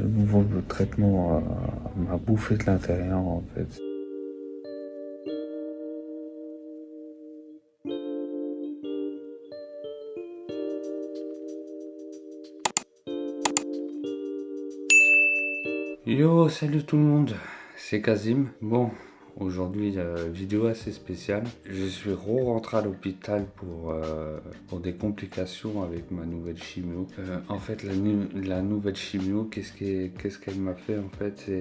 nouveau traitement m'a bouffé de l'intérieur en fait. Yo, salut tout le monde, c'est Kazim. Bon, aujourd'hui, vidéo assez spéciale. Je suis rentré à l'hôpital pour des complications avec ma nouvelle chimio. En fait, la nouvelle chimio, qu'est-ce qu'elle m'a fait en fait,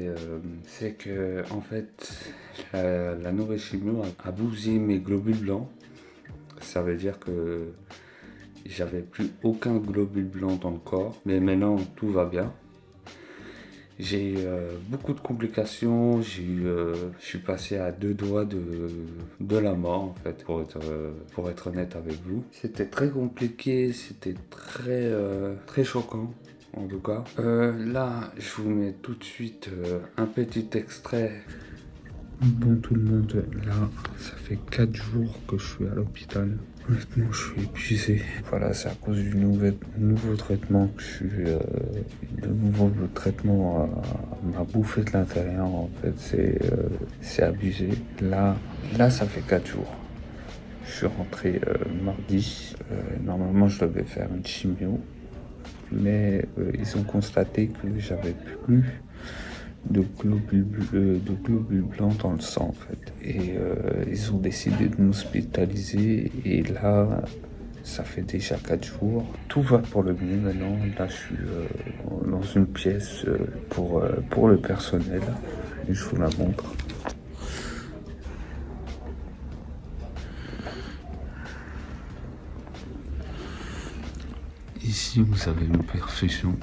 c'est que en fait, la nouvelle chimio a bousillé mes globules blancs. Ça veut dire que j'avais plus aucun globule blanc dans le corps, mais maintenant tout va bien. J'ai eu beaucoup de complications, je suis passé à 2 doigts de la mort en fait, pour être honnête avec vous. C'était très compliqué, c'était très choquant en tout cas. Là, je vous mets tout de suite un petit extrait. Bon tout le monde, là, ça fait 4 jours que je suis à l'hôpital. Honnêtement, je suis épuisé. Voilà, c'est à cause du nouveau traitement que je suis. Le nouveau traitement m'a bouffé de l'intérieur en fait. C'est abusé. Là, ça fait 4 jours. Je suis rentré mardi. Normalement, je devais faire une chimio. Mais ils ont constaté que j'avais plus de globules blancs dans le sang en fait. Et ils ont décidé de m'hospitaliser et là ça fait déjà 4 jours. Tout va pour le mieux maintenant. Là je suis dans une pièce pour le personnel et je vous la montre. Ici vous avez une perfusion.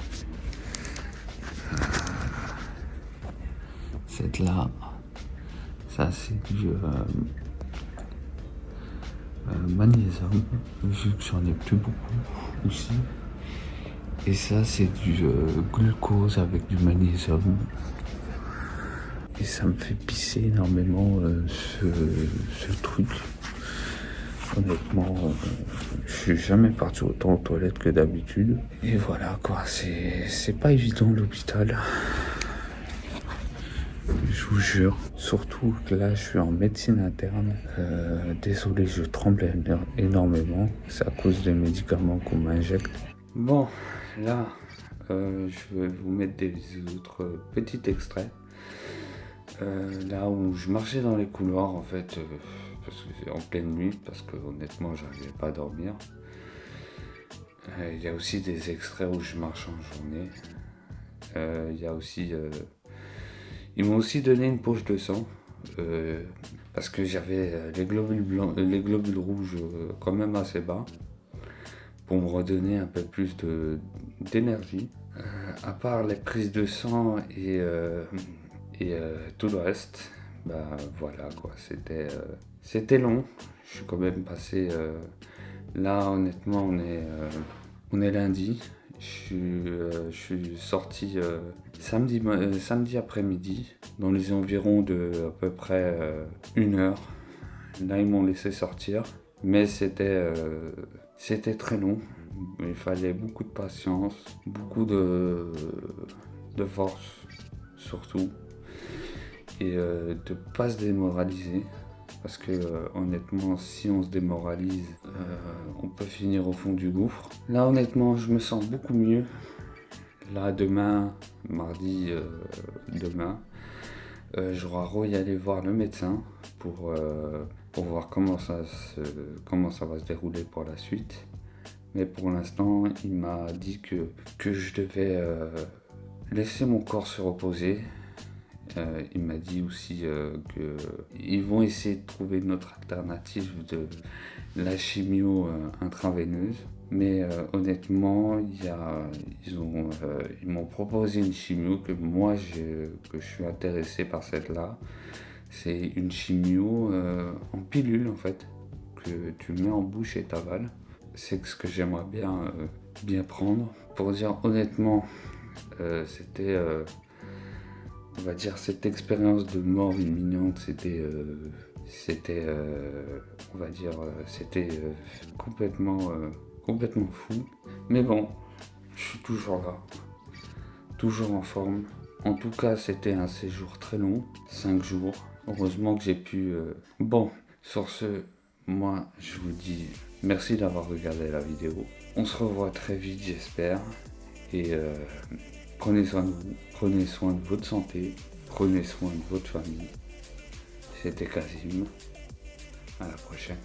Cette là, ça c'est du magnésium, vu que j'en ai plus beaucoup aussi. Et ça c'est du glucose avec du magnésium. Et ça me fait pisser énormément ce truc. Honnêtement, je suis jamais parti autant aux toilettes que d'habitude. Et voilà quoi, c'est pas évident l'hôpital. Je vous jure, surtout que là je suis en médecine interne. Désolé, je tremble énormément. C'est à cause des médicaments qu'on m'injecte. Bon, là, je vais vous mettre des autres petits extraits. Là où je marchais dans les couloirs en fait, parce que c'est en pleine nuit, parce que honnêtement j'arrivais pas à dormir. Il y a aussi des extraits où je marche en journée. Il y a aussi ils m'ont aussi donné une poche de sang parce que j'avais les globules blancs, les globules rouges quand même assez bas pour me redonner un peu plus d'énergie. À part les prises de sang et tout le reste, bah voilà quoi, c'était long. Je suis quand même passé là honnêtement on est lundi. Je suis sorti samedi après-midi, dans les environs de à peu près 1 heure. Là, ils m'ont laissé sortir, mais c'était très long. Il fallait beaucoup de patience, beaucoup de force surtout, et de ne pas se démoraliser. Parce que honnêtement, si on se démoralise, on peut finir au fond du gouffre. Là, honnêtement, je me sens beaucoup mieux. Là, demain, mardi, demain, je vais y aller voir le médecin pour voir comment ça va se dérouler pour la suite. Mais pour l'instant, il m'a dit que je devais laisser mon corps se reposer. Il m'a dit aussi qu'ils vont essayer de trouver une autre alternative de la chimio intraveineuse. Mais honnêtement, ils m'ont proposé une chimio que je suis intéressé par celle-là. C'est une chimio en pilule en fait, que tu mets en bouche et t'avales. C'est ce que j'aimerais bien prendre. Pour dire honnêtement, c'était... on va dire cette expérience de mort imminente, c'était on va dire, c'était complètement fou. Mais bon, je suis toujours là. toujours en forme. En tout cas, c'était un séjour très long, 5 jours. Heureusement que j'ai pu... Bon, sur ce, moi, je vous dis merci d'avoir regardé la vidéo. On se revoit très vite, j'espère. Et prenez soin de vous, prenez soin de votre santé, prenez soin de votre famille. C'était Kazim. À la prochaine.